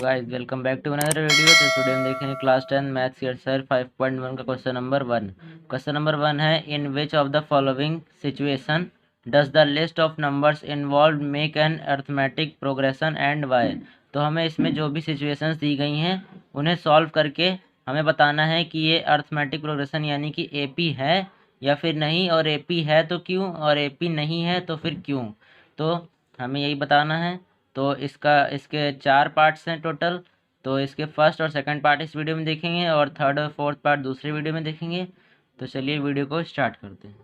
Guys, welcome back to another video. तो student हम देखेंगे क्लास 10 मैथ्स एक्सरसाइज 5.1 का क्वेश्चन नंबर 1। क्वेश्चन नंबर 1 है, in which of the following situation does the list of numbers involve make an arithmetic progression and why. तो हमें इसमें जो भी सिचुएशंस दी गई हैं उन्हें सॉल्व करके हमें बताना है कि ये अर्थमेटिक प्रोग्रेशन यानी कि एपी है या फिर नहीं, और एपी है तो क्यों, और एपी नहीं है तो फिर क्यों। तो हमें यही बताना है। तो इसके 4 पार्ट्स हैं टोटल। तो इसके फर्स्ट और सेकंड पार्ट इस वीडियो में देखेंगे और थर्ड और फोर्थ पार्ट दूसरी वीडियो में देखेंगे। तो चलिए वीडियो को स्टार्ट करते हैं।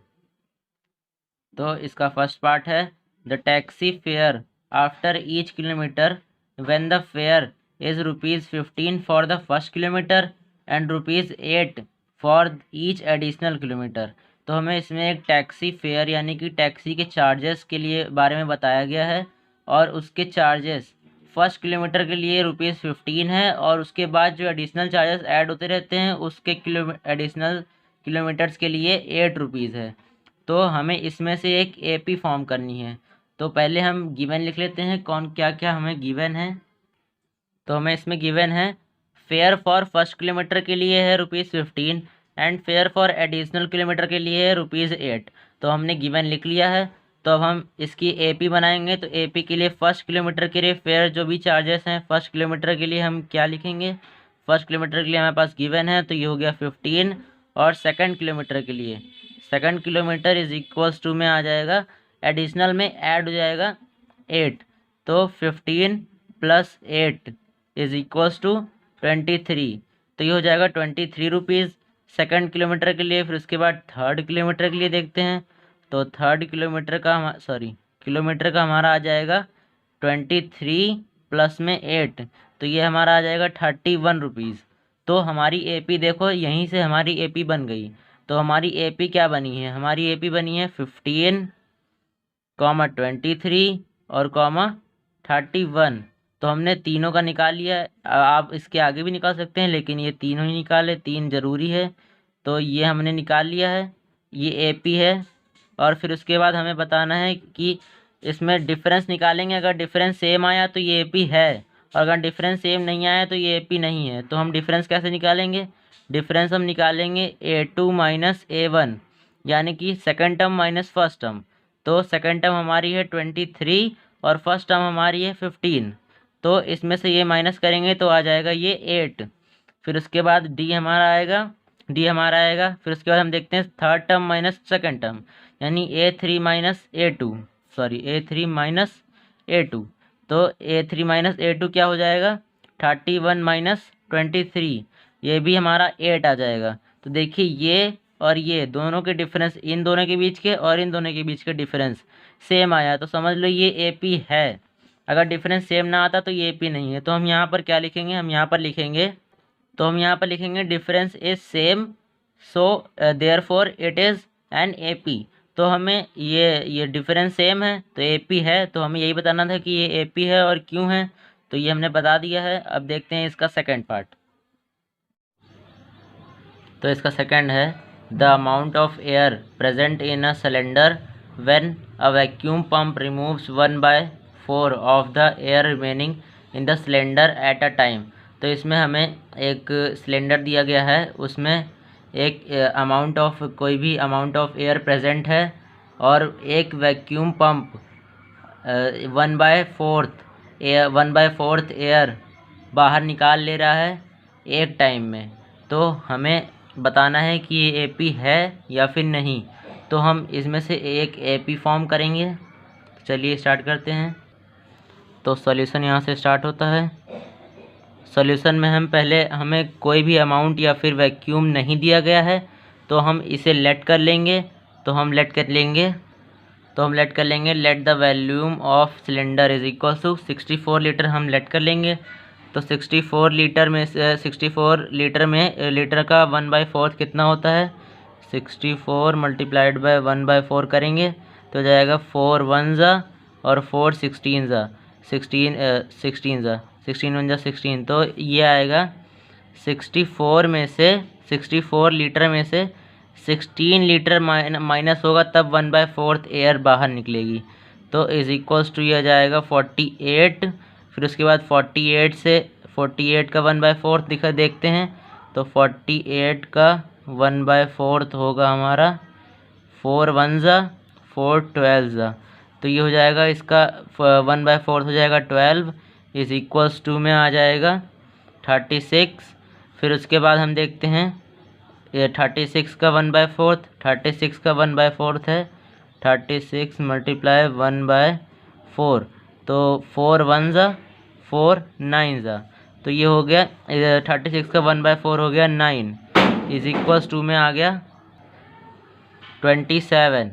तो इसका फर्स्ट पार्ट है, the taxi fare after each kilometre when the fair is ₹15 for the first kilometre and ₹8 for each additional kilometre. तो हमें इसमें एक टैक्सी फेयर यानी कि टैक्सी के चार्जेस के लिए बारे में बताया गया है, और उसके चार्जेस फर्स्ट किलोमीटर के लिए ₹15 है, और उसके बाद जो एडिशनल चार्जेस ऐड होते रहते हैं उसके एडिशनल किलोमीटर्स के लिए ₹8 है। तो हमें इसमें से एक एपी फॉर्म करनी है। तो पहले हम गिवन लिख लेते हैं, कौन क्या क्या हमें गिवन है। तो हमें इसमें गिवन है, फेयर फॉर फर्स्ट किलोमीटर के लिए है ₹15 and fair for additional kilometre के लिए है ₹8। तो हमने गिवन लिख लिया है। तो अब हम इसकी एपी बनाएंगे। तो एपी के लिए फर्स्ट किलोमीटर के लिए फेयर जो भी चार्जेस हैं फर्स्ट किलोमीटर के लिए हम क्या लिखेंगे। फर्स्ट किलोमीटर के लिए हमारे पास गिवन है तो ये हो गया 15, और सेकंड किलोमीटर के लिए second kilometre is equals to में आ जाएगा, एडिशनल में ऐड हो जाएगा 8। तो 15 + 8 इज इक्वल्स टू 23। तो ये हो जाएगा ₹23 सेकंड किलोमीटर के लिए। फिर उसके बाद थर्ड किलोमीटर के लिए देखते हैं। तो थर्ड किलोमीटर का किलोमीटर का हमारा आ जाएगा 23 प्लस में 8, तो ये हमारा आ जाएगा ₹31। तो हमारी एपी देखो, यहीं से हमारी एपी बन गई। तो हमारी एपी क्या बनी है, हमारी एपी बनी है 15, 23 और 31। तो हमने तीनों का निकाल लिया है। आप इसके आगे भी निकाल सकते हैं, लेकिन ये तीनों ही निकाले, 3 ज़रूरी है। तो ये हमने निकाल लिया है, ये एपी है। और फिर उसके बाद हमें बताना है कि इसमें डिफरेंस निकालेंगे। अगर डिफरेंस सेम आया तो ये एपी है, और अगर डिफरेंस सेम नहीं आया तो ये एपी नहीं है। तो हम डिफरेंस कैसे निकालेंगे, डिफरेंस हम निकालेंगे A2 - A1, यानी कि second term minus first term. तो सेकंड टर्म हमारी है 23 और फर्स्ट टर्म हमारी है 15। तो इसमें से ये माइनस करेंगे तो आ जाएगा ये 8। फिर उसके बाद डी हमारा आएगा। फिर उसके बाद हम देखते हैं third term minus second term, यानी A3 - A2 A2। तो A3 - A2 क्या हो जाएगा, 31 - 23, ये भी हमारा 8 आ जाएगा। तो देखिए ये और ये दोनों के डिफरेंस, इन दोनों के बीच के और इन दोनों के बीच के डिफरेंस सेम आया, तो समझ लो ये एपी है। अगर डिफरेंस सेम ना आता तो ये एपी नहीं है। तो हम यहाँ पर क्या लिखेंगे, हम यहाँ पर लिखेंगे difference is same, so therefore it is an AP. तो हमें ये डिफरेंस सेम है तो एपी है। तो हमें यही बताना था कि ये एपी है और क्यों है। तो ये हमने बता दिया है। अब देखते हैं इसका सेकंड पार्ट। तो इसका सेकंड है, the amount of air present in a cylinder when a vacuum pump removes 1/4 of the air remaining in the cylinder at a time. तो इसमें हमें एक सिलेंडर दिया गया है, उसमें एक कोई भी अमाउंट ऑफ एयर प्रेजेंट है, और एक वैक्यूम पंप 1/4 एयर बाहर निकाल ले रहा है एक टाइम में। तो हमें बताना है कि ये एपी है या फिर नहीं। तो हम इसमें से एक एपी फॉर्म करेंगे। चलिए स्टार्ट करते हैं। तो सॉल्यूशन यहाँ से स्टार्ट होता है। सॉल्यूशन में हमें कोई भी अमाउंट या फिर वैक्यूम नहीं दिया गया है, तो हम इसे लेट कर लेंगे। तो हम लेट कर लेंगे let the volume of cylinder is equal to 64 litre हम लेट कर लेंगे। तो 64 लीटर में लीटर का 1/4 कितना होता है, 64 मल्टीप्लाइड बाय 1/4 करेंगे तो जाएगा 4 1 ज़ा और 4 16 ज़ा 16 1 ज़ा 16। तो ये आएगा 64 लीटर में से 16 लीटर माइनस होगा, तब 1/4 एयर बाहर निकलेगी। तो इज इक्वल्स टू यह जाएगा 48। फिर उसके बाद 48 48 का 1/4 देखते हैं। तो 48 का 1/4 होगा हमारा 4 1 ज़ा 4 12 ज़ा, तो ये हो जाएगा इसका 1/4 हो जाएगा 12 इज इक्वल्स टू में आ जाएगा 36। फिर उसके बाद हम देखते हैं ये 36 का 1/4, 36 का 1/4 है 36 मल्टीप्लाई 1/4, तो 4 1 ज़ा 4 9 ज़ा, तो ये हो गया 36 का 1/4 हो गया 9 इज इक्वल्स टू में आ गया 27,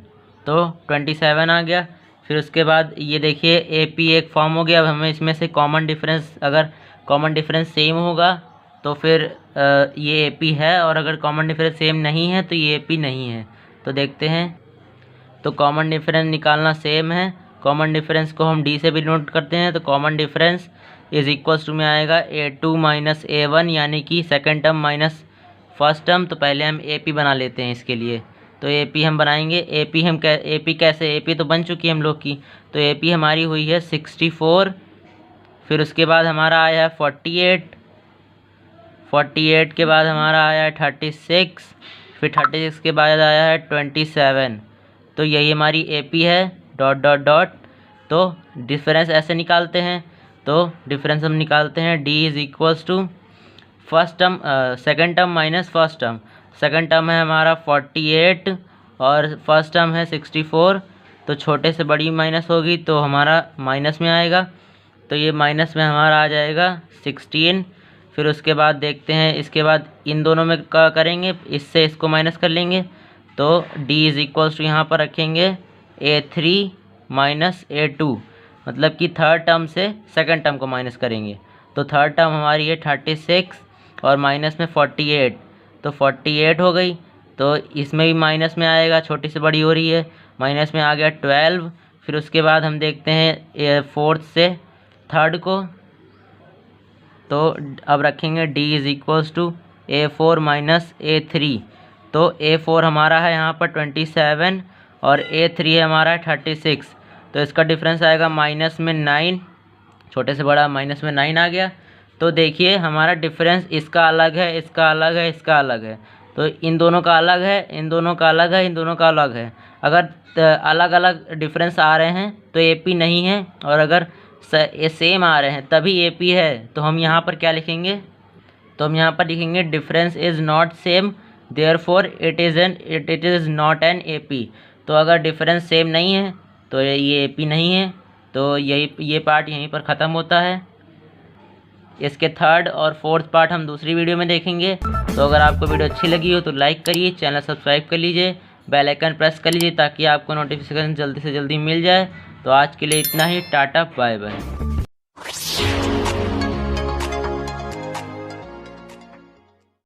तो 27 आ गया। फिर उसके बाद ये देखिए AP एक फॉर्म हो गया। अब हमें इसमें से कॉमन डिफरेंस, अगर कॉमन डिफरेंस सेम होगा तो फिर ये AP है, और अगर कॉमन डिफरेंस सेम नहीं है तो ये AP नहीं है। तो देखते हैं, तो कॉमन डिफरेंस निकालना सेम है। कॉमन डिफरेंस को हम D से भी नोट करते हैं, तो common difference is equals to में आएगा A2 माइनस A1, यानी कि second term minus first term. तो पहले हम AP बना लेते हैं इसके लिए, तो AP हम बनाएंगे। AP कैसे, AP तो बन चुकी है हम लोग की, तो AP हमारी हुई है 64। फिर उसके बाद हमारा आया है 48 के बाद हमारा आया है 36, फिर 36 के बाद आया है 27। तो यही हमारी AP है डॉट डॉट डॉट। तो डिफरेंस ऐसे निकालते हैं, तो डिफरेंस हम निकालते हैं D is equals to first term second term minus first term. Second term है हमारा 48 और फर्स्ट टर्म है 64, तो छोटे से बड़ी माइनस होगी तो हमारा माइनस में आएगा, तो ये माइनस में हमारा आ जाएगा 16। फिर उसके बाद देखते हैं, इसके बाद इन दोनों में क्या करेंगे, इससे इसको माइनस कर लेंगे, तो D इज इक्वल्स टू यहाँ पर रखेंगे A3 माइनस A2, मतलब कि थर्ड टर्म से सेकंड टर्म को माइनस करेंगे। तो थर्ड टर्म हमारी है 36 और माइनस में 48, तो 48 हो गई। तो इसमें भी माइनस में आएगा, छोटी से बड़ी हो रही है, माइनस में आ गया 12। फिर उसके बाद हम देखते हैं फोर्थ से थर्ड को, तो अब रखेंगे D is equals to A4 minus A3। तो A4 हमारा है यहाँ पर 27 और A3 है हमारा 36, तो इसका डिफरेंस आएगा माइनस में 9, छोटे से बड़ा माइनस में 9 आ गया। तो देखिए हमारा डिफरेंस इसका अलग है, इसका अलग है, इसका अलग है, तो इन दोनों का अलग है, इन दोनों का अलग है, इन दोनों का अलग है। अगर अलग अलग डिफरेंस आ रहे हैं तो AP नहीं है, और अगर ये सेम आ रहे हैं तभी AP है। तो हम यहाँ पर क्या लिखेंगे, तो हम यहाँ पर लिखेंगे difference is not same therefore it is not an AP। तो अगर डिफरेंस सेम नहीं है तो ये AP नहीं है। तो ये पार्ट यहीं पर ख़त्म होता है। इसके थर्ड और फोर्थ पार्ट हम दूसरी वीडियो में देखेंगे। तो अगर आपको वीडियो अच्छी लगी हो तो लाइक करिए, चैनल सब्सक्राइब कर लीजिए, बेल आइकन प्रेस कर लीजिए ताकि आपको नोटिफिकेशन जल्दी से जल्दी मिल जाए। तो आज के लिए इतना ही, टाटा बाय बाय।